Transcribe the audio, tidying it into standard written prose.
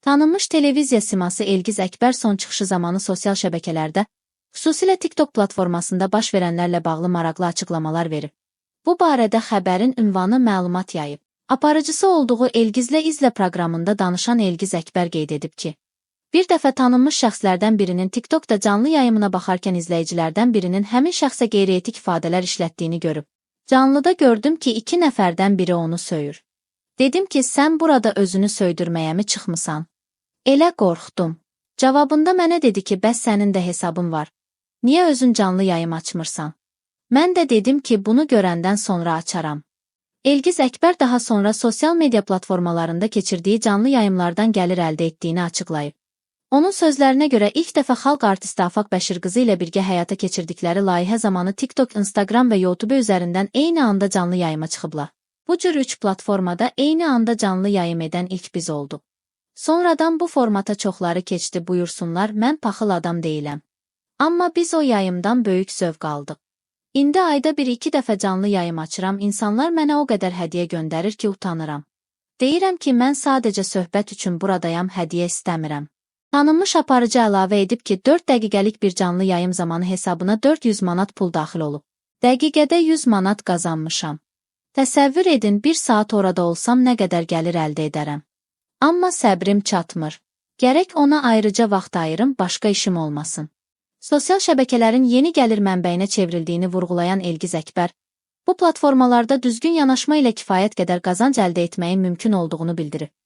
Tanınmış televiziya siması Elgiz Əkbər son çıxışı zamanı sosial şəbəkələrdə, xüsusilə TikTok platformasında baş verənlərlə bağlı maraqlı açıqlamalar verib. Bu barədə xəbərin ünvanı məlumat yayıb. Aparıcısı olduğu Elgizlə İzlə proqramında danışan Elgiz Əkbər qeyd edib ki, bir dəfə tanınmış şəxslərdən birinin TikTokda canlı yayımına baxarkən izləyicilərdən birinin həmin şəxsə qeyri-etik ifadələr işlətdiyini görüb. Canlıda gördüm ki, 2 nəfərdən biri onu söyür. Dedim ki, sən burada özünü söydürməyə mi çıxmısan? Elə qorxdum. Cavabında mənə dedi ki, bəs sənin də hesabın var. Niyə özün canlı yayım açmırsan? Mən də dedim ki, bunu görəndən sonra açaram. Elgiz Əkbər daha sonra sosial media platformalarında keçirdiyi canlı yayımlardan gəlir əldə etdiyini açıqlayıb. Onun sözlərinə görə ilk dəfə xalq artisti Afaq Bəşirqızı ilə birgə həyata keçirdikləri layihə zamanı TikTok, Instagram və YouTube üzərindən eyni anda canlı yayıma çıxıblar. Bu cür 3 platformada eyni anda canlı yayım edən ilk biz olduq. Sonradan bu formata çoxları keçdi, buyursunlar, mən paxıl adam deyiləm. Amma biz o yayımdan böyük zövq aldıq. İndi ayda 1-2 dəfə canlı yayım açıram, insanlar mənə o qədər hədiyyə göndərir ki, utanıram. Deyirəm ki, mən sadəcə söhbət üçün buradayam, hədiyyə istəmirəm. Tanınmış aparıcı əlavə edib ki, 4 dəqiqəlik bir canlı yayım zamanı hesabına 400 manat pul daxil olub. Dəqiqədə 100 manat qazanmışam. Təsəvvür edin, 1 saat orada olsam nə qədər gəlir əldə edərəm. Amma səbrim çatmır. Gərək ona ayrıca vaxt ayırım, başqa işim olmasın. Sosial şəbəkələrin yeni gəlir mənbəyinə çevrildiyini vurğulayan Elgiz Əkbər, bu platformalarda düzgün yanaşma ilə kifayət qədər qazanc əldə etməyin mümkün olduğunu bildirib.